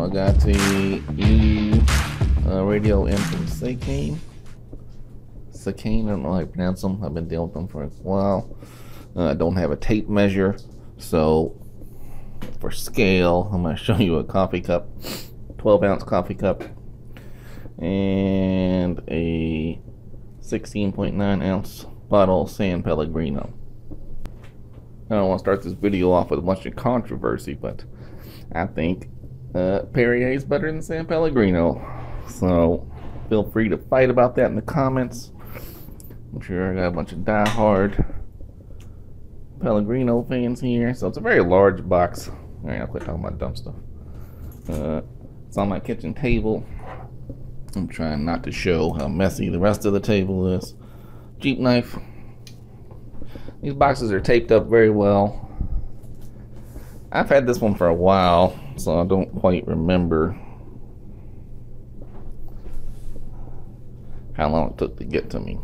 I got the new radio in from Seicane. Seicane, I don't know how to pronounce them. I've been dealing with them for a while. I don't have a tape measure, so for scale, I'm going to show you a coffee cup, 12-ounce coffee cup, and a 16.9-ounce bottle of San Pellegrino. I don't want to start this video off with a bunch of controversy, but I think Perrier is better than San Pellegrino. So feel free to fight about that in the comments. I'm sure I got a bunch of die-hard Pellegrino fans here. So it's a very large box. Alright, I'll quit talking about dumb stuff. It's on my kitchen table. I'm trying not to show how messy the rest of the table is. Jeep knife. These boxes are taped up very well. I've had this one for a while, so I don't quite remember how long it took to get to me.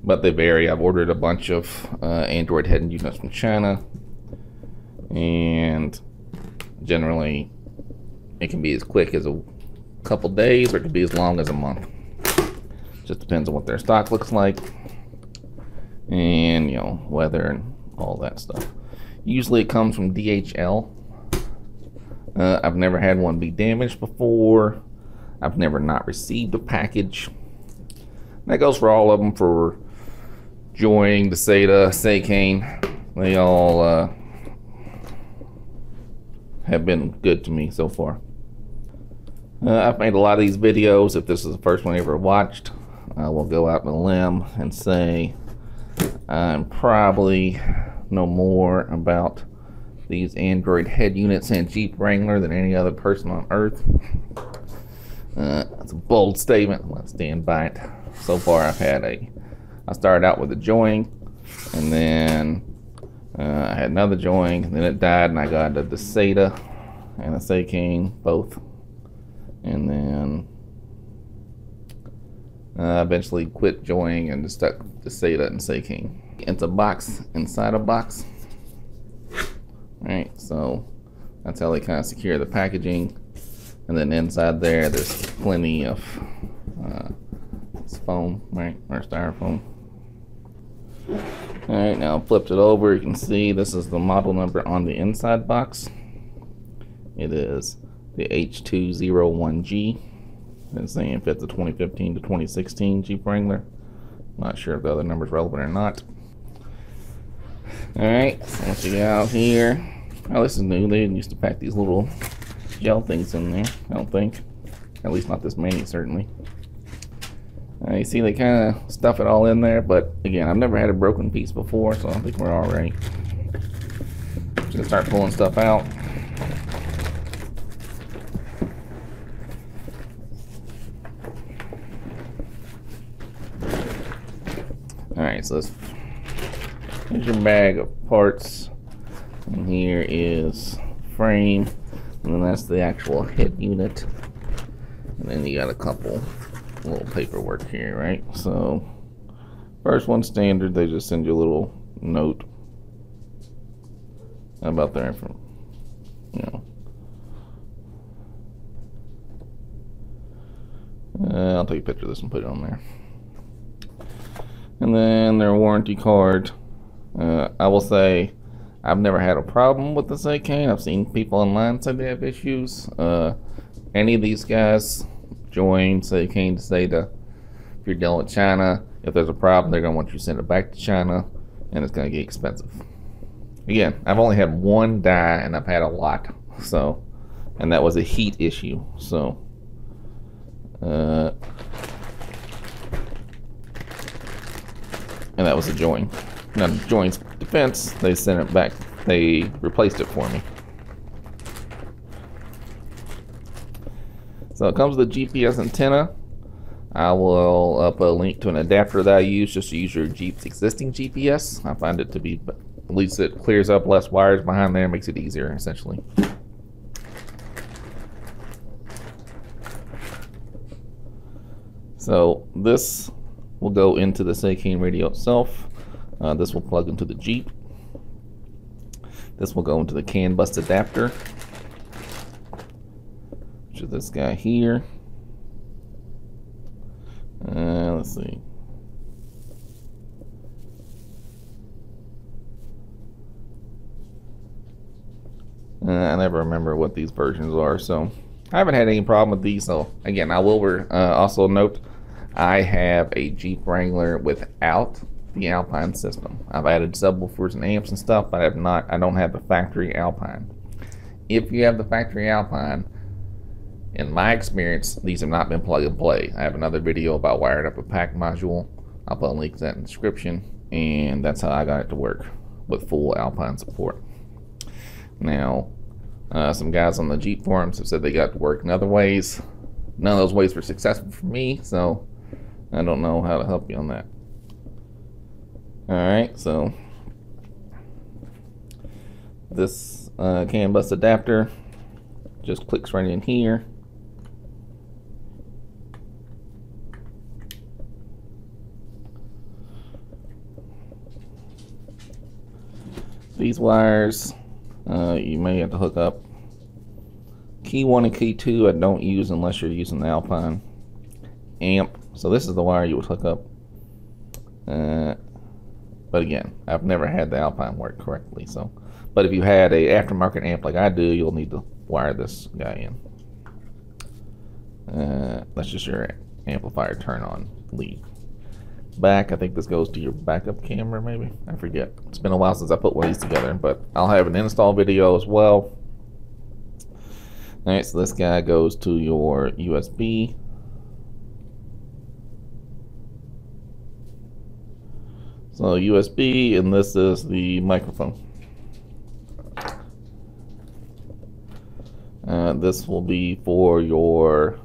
But they vary. I've ordered a bunch of Android head units from China, and generally it can be as quick as a couple days, or it can be as long as a month. Just depends on what their stock looks like, and weather and all that stuff. Usually it comes from DHL. I've never had one be damaged before. I've never not received a package. That goes for all of them, for Joying, Deseda, Seicane. They all have been good to me so far. I've made a lot of these videos. If this is the first one you ever watched, I will go out on a limb and say I'm probably know more about these Android head units and Jeep Wrangler than any other person on earth. That's a bold statement. Let's stand by it. So far I started out with a Joying, and then I had another Joying, and then it died, and I got a Deseda and a Seicane, both. And then I eventually quit Joying and just stuck Deseda and Seicane. It's a box inside a box. Alright, so that's how they kind of secure the packaging. And then inside there's plenty of foam, right, or styrofoam. Alright, now I flipped it over. You can see this is the model number on the inside box. It is the H201G. It's saying it fits the 2015 to 2016 Jeep Wrangler. Not sure if the other number's relevant or not. Alright, so what you got out here. Oh, this is new. They didn't used to pack these little gel things in there, I don't think. At least not this many, certainly. You see they kind of stuff it all in there, but again, I've never had a broken piece before, so I think we're all right. Just gonna start pulling stuff out. Alright, so here's your bag of parts, and here is frame, and then that's the actual head unit, and then you got a couple little paperwork here, right? So first one, standard, they just send you a little note about their information, I'll take a picture of this and put it on there. And then their warranty card. I will say I've never had a problem with the Seicane. I've seen people online say they have issues. Any of these guys, Join, Seicane, Deseda, if you're dealing with China, if there's a problem, they're going to want you to send it back to China, and it's going to get expensive. Again, I've only had one die, and I've had a lot. So, and that was a heat issue. So, and that was a Join. Now, Join's defense, they sent it back. They replaced it for me. So it comes with a GPS antenna. I will put a link to an adapter that I use just to use your Jeep's existing GPS. I find it to be, at least it clears up less wires behind there, makes it easier essentially. So this will go into the Seicane radio itself. This will plug into the Jeep. This will go into the CAN bus adapter, which is this guy here. Let's see. I never remember what these versions are, so I haven't had any problem with these. So again, I will also note I have a Jeep Wrangler without the Alpine system. I've added subwoofers and amps and stuff, but I don't have the factory Alpine. If you have the factory Alpine, in my experience, these have not been plug and play. I have another video about wiring up a PAC module. I'll put a link to that in the description, and that's how I got it to work with full Alpine support. Now, some guys on the Jeep forums have said they got to work in other ways. None of those ways were successful for me, so I don't know how to help you on that. Alright, so this CAN bus adapter just clicks right in here. These wires you may have to hook up. Key 1 and key 2 I don't use unless you're using the Alpine amp. So this is the wire you would hook up. But again, I've never had the Alpine work correctly. So, but if you had a aftermarket amp like I do, you'll need to wire this guy in. That's just your amplifier turn on lead. Back, I think this goes to your backup camera, maybe. I forget. It's been a while since I put one of these together, but I'll have an install video as well. Alright, so this guy goes to your USB. So USB, and this is the microphone. This will be for your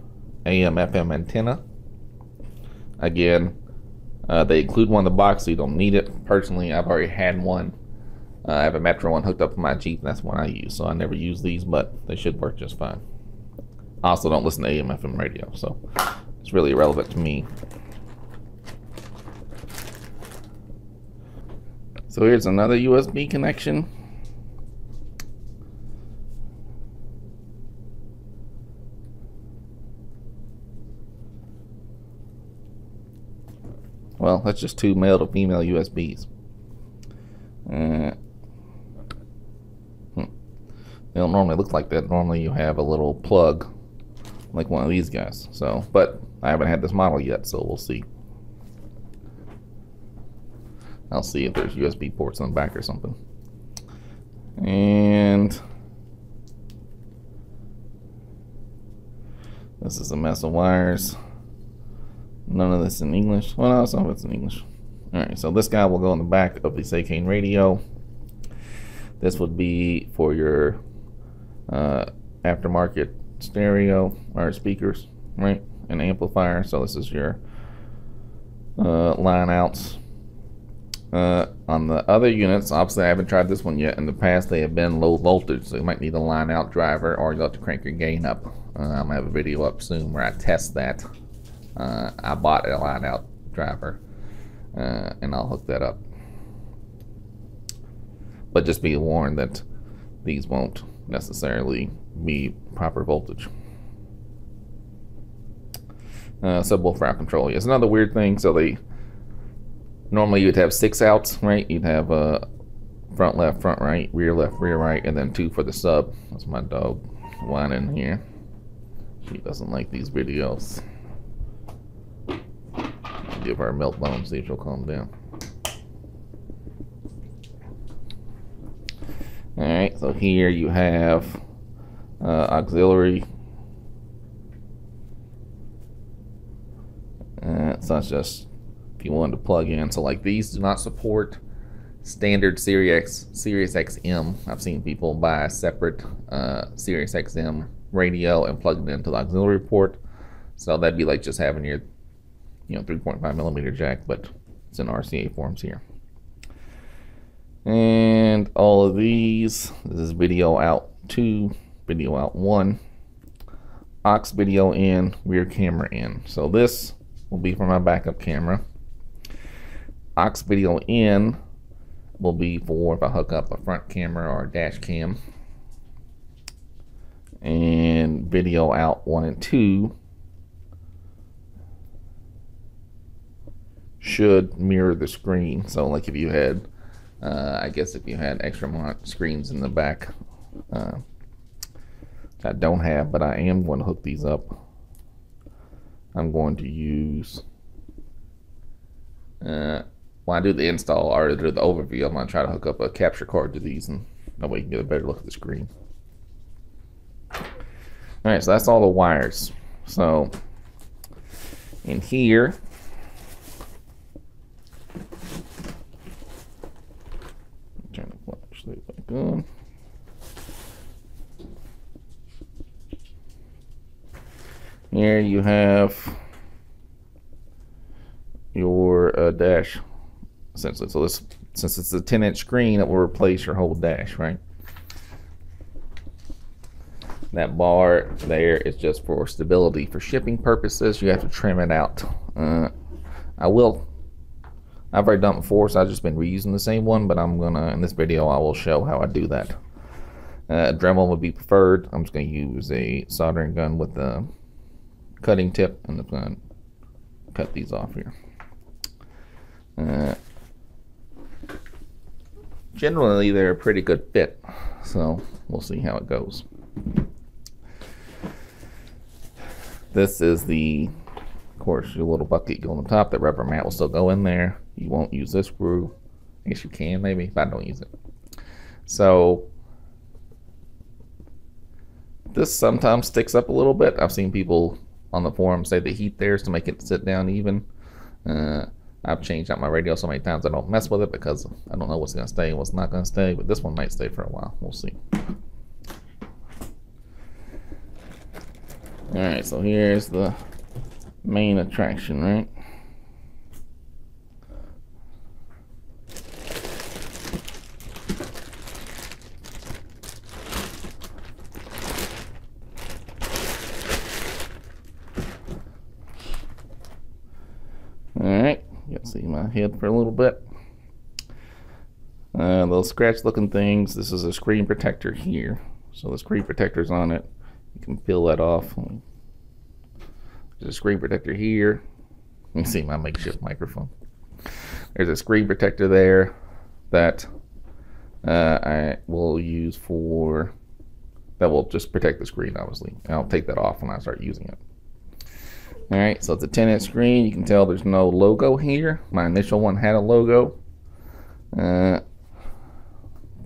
AM/FM antenna. Again, they include one in the box, so you don't need it. Personally, I've already had one. I have a Metra one hooked up to my Jeep, and that's one I use. So I never use these, but they should work just fine. I also don't listen to AM/FM radio, so it's really irrelevant to me. So here's another USB connection. Well, that's just two male to female USBs. They don't normally look like that. Normally you have a little plug like one of these guys. So, but I haven't had this model yet, so we'll see. I'll see if there's USB ports on the back or something. And this is a mess of wires. None of this in English. Well, no, some of it's in English. Alright, so this guy will go in the back of the Seicane radio. This would be for your aftermarket stereo or speakers, right? An amplifier. So this is your line outs. On the other units, obviously I haven't tried this one yet. In the past they have been low voltage, so you might need a line out driver, or you'll have to crank your gain up. I'm gonna have a video up soon where I test that. I bought a line out driver and I'll hook that up. But just be warned that these won't necessarily be proper voltage. Subwoofer out control. It's another weird thing. So they normally you'd have 6 outs, right? You'd have front left, front right, rear left, rear right, and then 2 for the sub. That's my dog whining here. She doesn't like these videos. Give her a milk bone, see if she'll calm down. Alright, so here you have auxiliary. So that's just if you wanted to plug in. So like these do not support standard Sirius XM. I've seen people buy a separate Sirius XM radio and plug it into the auxiliary port. So that'd be like just having your 3.5mm jack, but it's in RCA forms here. And all of these, this is video out 2, video out 1, aux video in, rear camera in. So this will be for my backup camera. Aux video in, will be for if I hook up a front camera or a dash cam. And video out 1 and 2 should mirror the screen. So like if you had, I guess if you had extra screens in the back, I don't have, but I am going to hook these up. I'm going to use, when I do the install or do the overview, I'm going to try to hook up a capture card to these, and that way you can get a better look at the screen. Alright, so that's all the wires. So in here, turn the flashlight back on. Here you have your dash, essentially. So this, since it's a 10-inch screen, it will replace your whole dash, right? That bar there is just for stability. For shipping purposes, you have to trim it out. I've already done it before, so I've just been reusing the same one, but I'm gonna, in this video, I will show how I do that. Dremel would be preferred. I'm just gonna use a soldering gun with a cutting tip, and I'm gonna cut these off here. Generally, they're a pretty good fit, so we'll see how it goes. This is the, of course, your little bucket go on the top. The rubber mat will still go in there. You won't use this screw. I guess you can, maybe, but I don't use it. So this sometimes sticks up a little bit. I've seen people on the forum say they heat theirs to make it sit down even. I've changed out my radio so many times I don't mess with it because I don't know what's going to stay and what's not going to stay, but this one might stay for a while. We'll see. Alright, so here's the main attraction, right? Alright, you can see my head for a little bit. Those scratch looking things, this is a screen protector here. So the screen protector's on it. You can peel that off. There's a screen protector here. You can see my makeshift microphone. There's a screen protector there that I will use for, that will just protect the screen, obviously. I'll take that off when I start using it. Alright, so it's a 10-inch screen. You can tell there's no logo here. My initial one had a logo.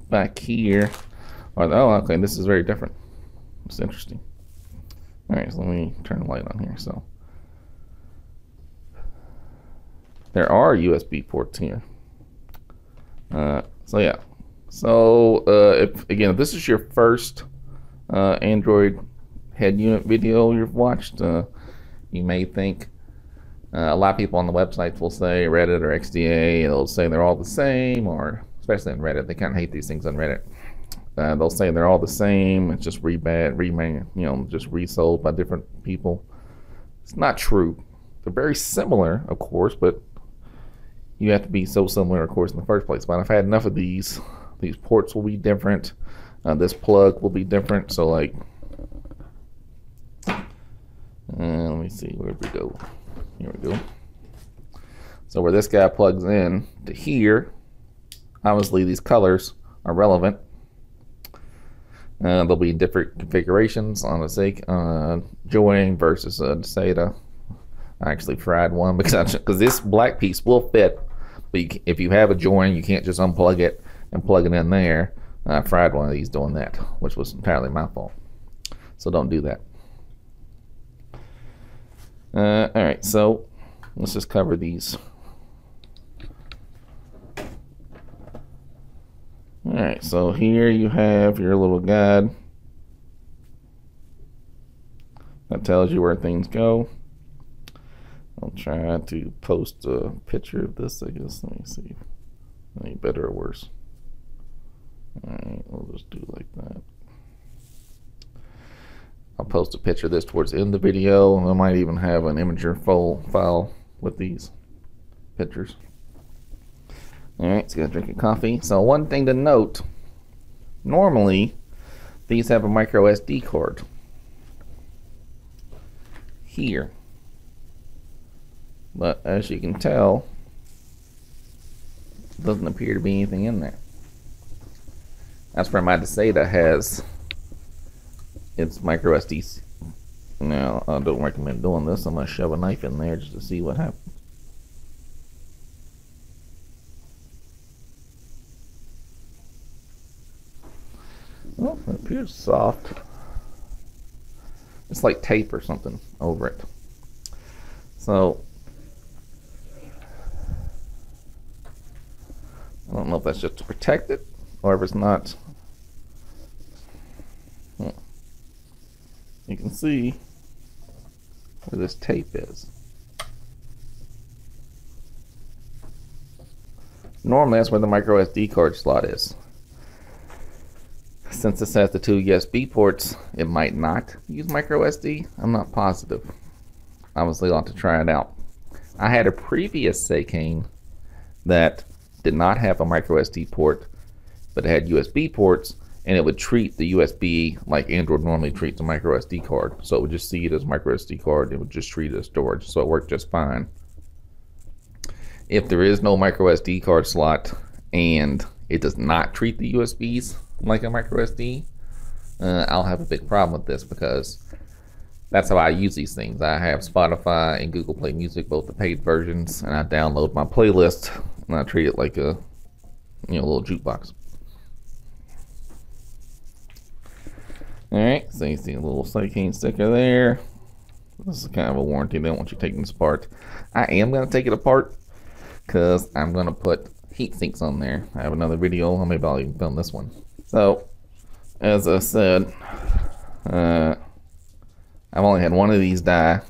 Back here, oh, okay, this is very different. It's interesting. Alright, so let me turn the light on here. So there are USB ports here. So yeah. So if this is your first Android head unit video you've watched, you may think a lot of people on the websites will say Reddit or XDA, they'll say they're all the same, or especially in Reddit, they kind of hate these things on Reddit. They'll say they're all the same. It's just just resold by different people. It's not true. They're very similar, of course, but you have to be so similar, of course, in the first place. But I've had enough of these. These ports will be different. This plug will be different. So, like, let me see, where we go? Here we go. So where this guy plugs in to here, obviously these colors are relevant. There'll be different configurations on a Seicane join versus a SATA. I actually fried one because this black piece will fit, but if you have a join, you can't just unplug it and plug it in there. I fried one of these doing that, which was entirely my fault. So don't do that. Alright, so let's just cover these. Alright, so here you have your little guide that tells you where things go. I'll try to post a picture of this, I guess. Let me see. Any better or worse? Alright, we'll just do like that. I'll post a picture of this towards the end of the video. I might even have an imager file with these pictures. Alright, let's go drink a coffee. So one thing to note, normally these have a micro SD card here. But as you can tell, doesn't appear to be anything in there. That's where my Desata has its micro SD. Now, I don't recommend doing this. I'm going to shove a knife in there just to see what happens. Well, it appears soft. It's like tape or something over it. So, I don't know if that's just to protect it or if it's not. You can see where this tape is. Normally that's where the micro SD card slot is. Since this has the 2 USB ports, it might not use micro SD. I'm not positive. Obviously, I'll have to try it out. I had a previous Seicane that did not have a micro SD port, but it had USB ports, and it would treat the USB like Android normally treats a micro SD card. So it would just see it as micro SD card, it would just treat it as storage. So it worked just fine. If there is no micro SD card slot and it does not treat the USBs like a micro SD, I'll have a big problem with this, because that's how I use these things. I have Spotify and Google Play Music, both the paid versions, and I download my playlist and I treat it like a little jukebox. Alright, so you see a little Seicane sticker there. This is kind of a warranty. They don't want you taking this apart. I am going to take it apart because I'm going to put heat sinks on there. I have another video, or maybe I'll even film this one. So, as I said, I've only had one of these die,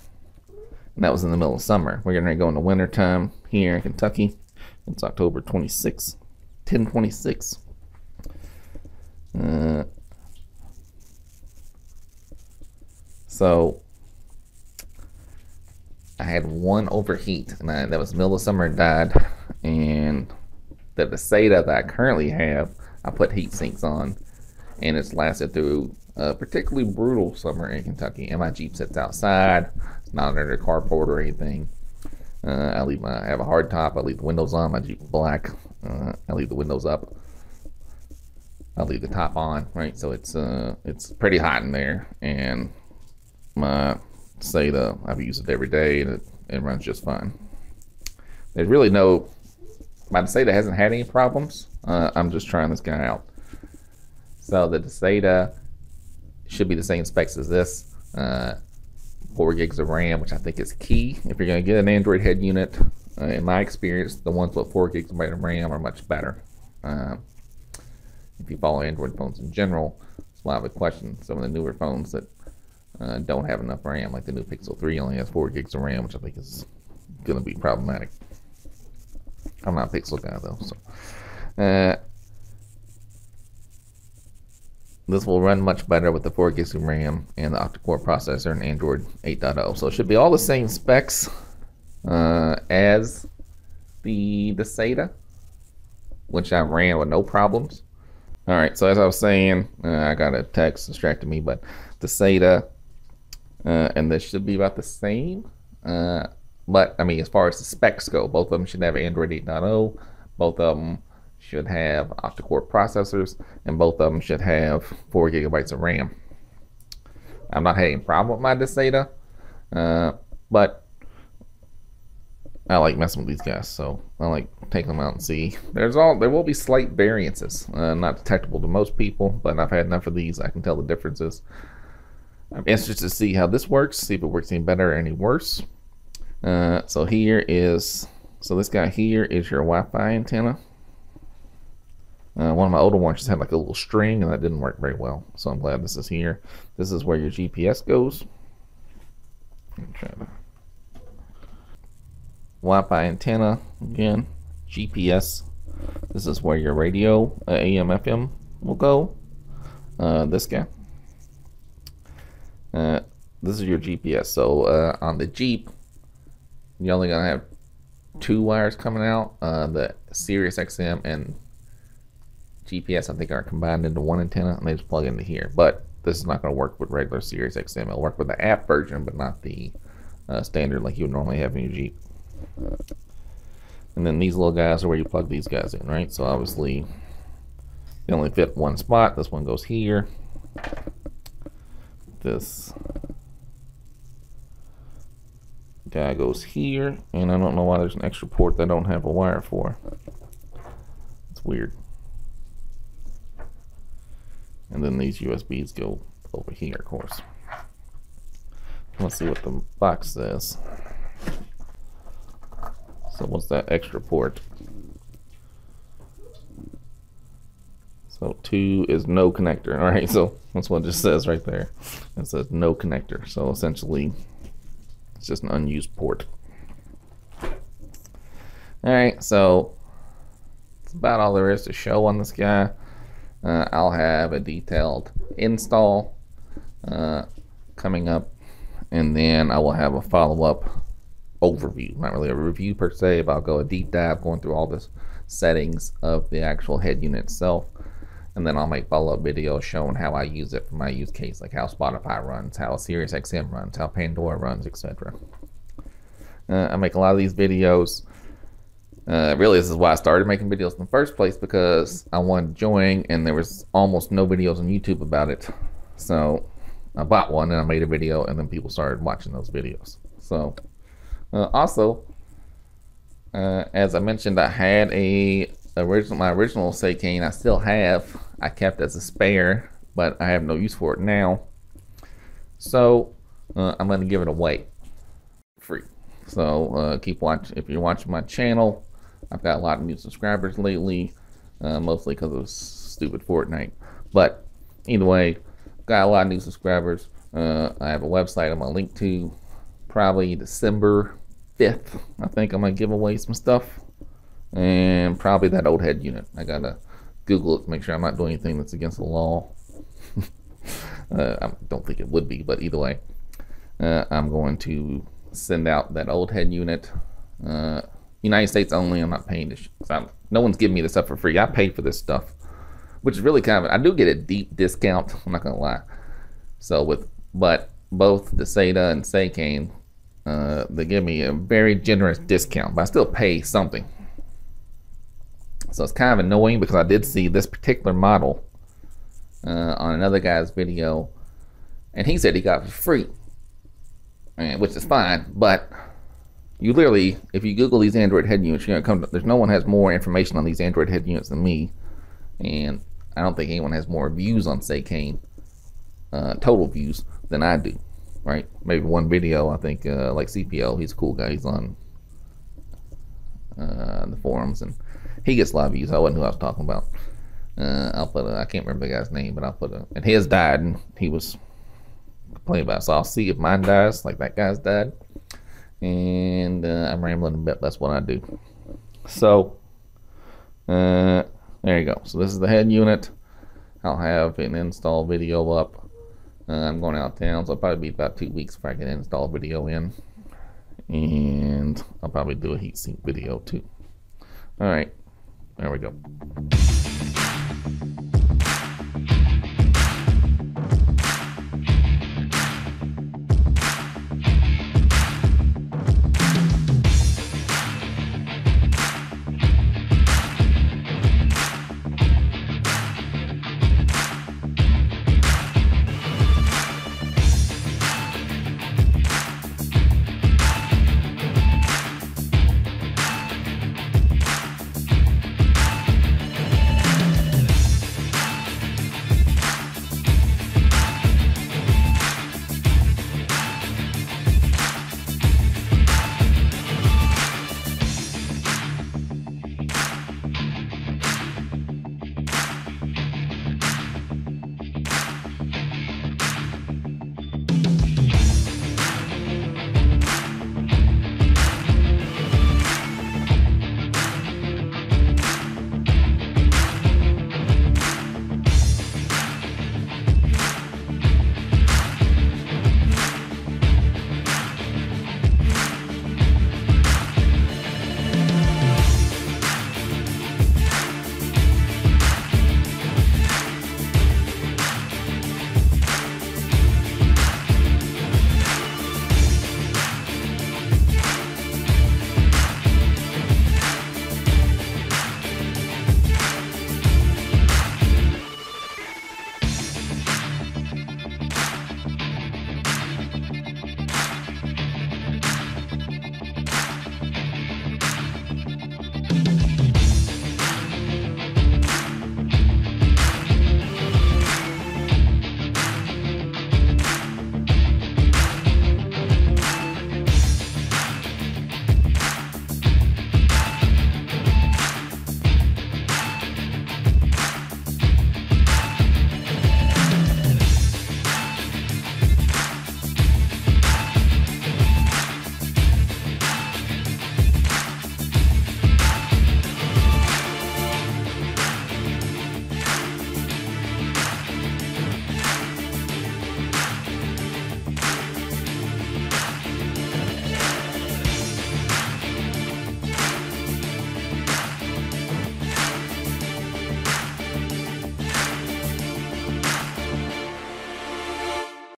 and that was in the middle of summer. We're going to go into winter time here in Kentucky. It's October 26, 10/26. So I had one overheat, and that was middle of summer, died. And the Desata that I currently have, I put heat sinks on, and it's lasted through a particularly brutal summer in Kentucky. And my Jeep sits outside; it's not under the carport or anything. I have a hard top. I leave the windows on. My Jeep's black. I leave the windows up. I leave the top on. Right, so it's pretty hot in there, and my Desata, I've used it every day, and it runs just fine. There's really no, my Desata hasn't had any problems. I'm just trying this guy out. So the Desata should be the same specs as this. 4 gigs of RAM, which I think is key if you're going to get an Android head unit. In my experience, the ones with 4 gigs of RAM are much better. If you follow Android phones in general, it's a lot of a question. Some of the newer phones that don't have enough RAM, like the new Pixel 3 only has 4 gigs of RAM, which I think is going to be problematic. I'm not a Pixel guy though, so this will run much better with the 4 gigs of RAM and the octa-core processor and Android 8.0. So it should be all the same specs as the Desata, which I ran with no problems. All right, so as I was saying, I got a text distracted me, but Desata and this should be about the same. But I mean, as far as the specs go, both of them should have Android 8.0. Both of them should have octa-core processors, and both of them should have 4 gigabytes of RAM. I'm not having a problem with my Desata, but I like messing with these guys, so I like taking them out and see. There will be slight variances, not detectable to most people, but I've had enough of these, I can tell the differences. I'm interested to see how this works, see if it works any better or any worse. So this guy here is your Wi-Fi antenna. One of my older ones just had like a little string, and that didn't work very well, so I'm glad this is here. This is where your GPS goes. Wi-Fi antenna, again, GPS. This is where your radio, AM, FM will go. This guy. This is your GPS. So on the Jeep, you're only gonna have two wires coming out. The Sirius XM and GPS, I think, are combined into one antenna, and they just plug into here. But this is not going to work with regular Sirius XM. It'll work with the app version, but not the standard like you would normally have in your Jeep. And then these little guys are where you plug these guys in, right? So obviously, they only fit one spot. This one goes here. This guy goes here, and I don't know why there's an extra port that I don't have a wire for. It's weird. And then these USBs go over here, of course. Let's see what the box says. So what's that extra port? So 2 is no connector. All right, so that's what it just says right there. It says no connector. So essentially, it's just an unused port. All right, so that's about all there is to show on this guy. I'll have a detailed install coming up, and then I will have a follow-up overview. Not really a review per se, but I'll go a deep dive going through all the settings of the actual head unit itself, and then I'll make follow-up videos showing how I use it for my use case, like how Spotify runs, how Sirius XM runs, how Pandora runs, etc. I make a lot of these videos. Really, this is why I started making videos in the first place, because I wanted to join, and there was almost no videos on YouTube about it. So I bought one and I made a video, and then people started watching those videos. So also, as I mentioned, I had my original Seicane. I still have. I kept as a spare, but I have no use for it now. So I'm going to give it away free. So keep watching. If you're watching my channel, I've got a lot of new subscribers lately, mostly because of stupid Fortnite. But either way, got a lot of new subscribers. I have a website I'm going to link to. Probably December 5th, I think I'm going to give away some stuff. And probably that old head unit. I got to Google it to make sure I'm not doing anything that's against the law. I don't think it would be, but either way, I'm going to send out that old head unit. United States only. I'm not paying this. No one's giving me this stuff for free. I pay for this stuff, which is really kind of. I do get a deep discount. I'm not gonna lie. So but both the Seda and Seicane, they give me a very generous discount, but I still pay something. So it's kind of annoying because I did see this particular model on another guy's video, and he said he got it for free, which is fine, but you literally, if you Google these Android head units, you're gonna there's no one has more information on these Android head units than me, and I don't think anyone has more views on Seicane, total views, than I do, right? Maybe one video, I think, like CPO, he's a cool guy, he's on the forums, and he gets a lot of views. I wasn't who I was talking about. I'll put I can't remember the guy's name, but I'll put and his died, and he was complaining about it, so I'll see if mine dies, like that guy's died. And I'm rambling a bit. That's what I do. So there you go. So this is the head unit. I'll have an install video up. I'm going out of town, so it'll probably be about 2 weeks before I get an install video in, and I'll probably do a heatsink video too. All right, there we go.